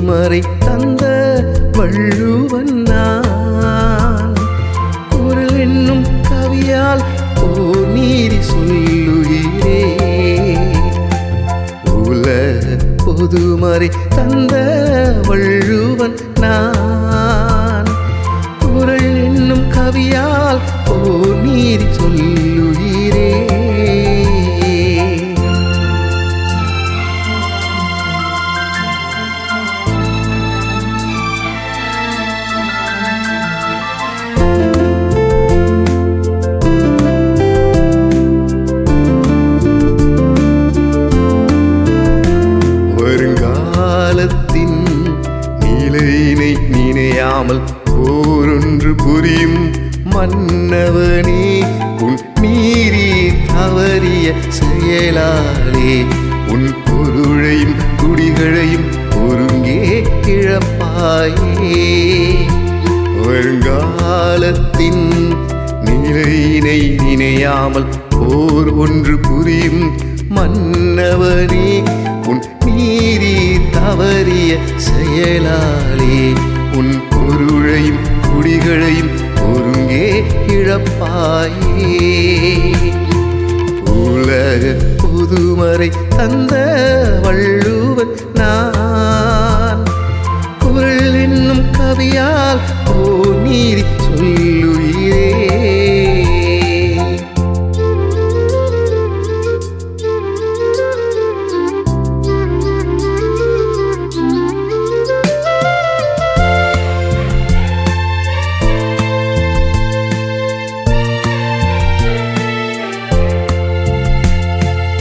பொதுமறை தந்த வள்ளுவன் நான். குரல் என்னும் கவியால் ஓர் நீதி சொல்லுகிறே. உலக பொதுமறை தந்த வள்ளுவன் நான். குரல் என்னும் கவியால் ஓர் நீதி சொல்லுகிறே. வருங்காலத்தின் நிலையினை நினையாமல் போரொன்று புரியும் மன்னவனே, உன் மீறி தவறிய செயலாலே உன் பொருளையும் குடிகளையும் ஒருங்கே இழப்பாயே. வருங்காலத்தின் நிலையினை நினையாமல் போர் ஒன்று புரியும் மன்னவனே, உன் மீறி தவறிய செயலாலே உன் பொருளையும் குடிகளையும் ஒருங்கே இழப்பாயே. உலக பொதுமறை தந்த வள்ளுவன் நான். குரல் என்னும் கவியால் ஓர் நீதி சொல்லுகிறே.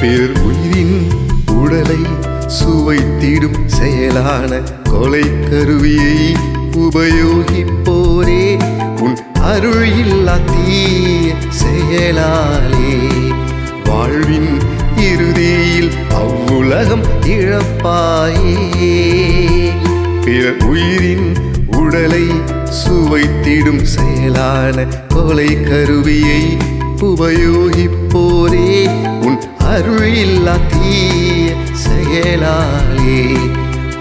பிறர் உயிரின் உடலை சுவைத்திடும் செயலான கொலை கருவியை உபயோகிப்போரே, உன் அருள் இல்லா தீய செயலாலே வாழ்வின் இறுதியில் அவ்வுலகம் இழப்பாயே. பிறர் உயிரின் உடலை சுவைத்திடும் செயலான கொலை கருவியை உபயோகிப்போரே, உன் அருள் இல்லா தீய செயலாலே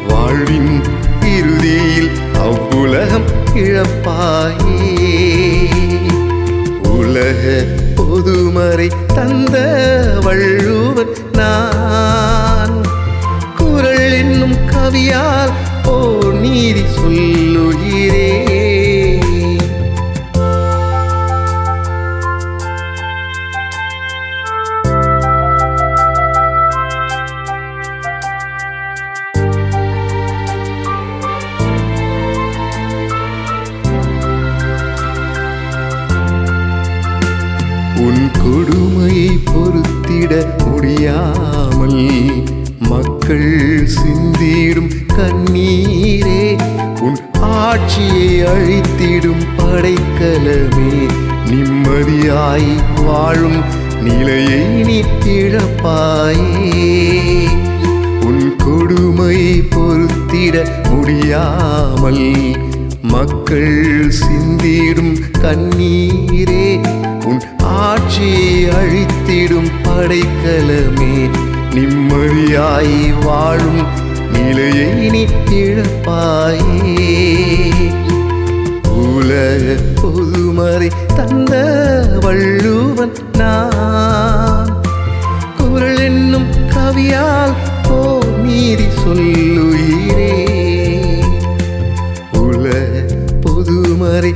வாழ்வின் இறுதியில் அவ்வுலகம் இழப்பாயே. உலக பொதுமறை தந்த வள்ளுவன் நான். குரல் என்னும் கவியால் ஓர் நீதி சொல்லுகிறே. உன் கொடுமையை பொறுத்திட முடியாமல் மக்கள் சிந்திடும் கண்ணீரே, உன் ஆட்சியை அழித்திடும் படைக்கலமே, நிம்மதியாய் வாழும் நிலையை நீ இழப்பாயே. உன் கொடுமையை பொறுத்திட முடியாமல் மக்கள் சிந்திடும் கண்ணீரே, உன் ஆட்சியை அழித்திடும் படைக்கலமே, நிம்மதியாய் வாழும் நிலையை நீ இழப்பாயே. உலக பொதுமறை தந்த வள்ளுவன் நான். குரல் என்னும் கவியால் ஓர் நீதி சொல்லுகிறே. உலக பொதுமறை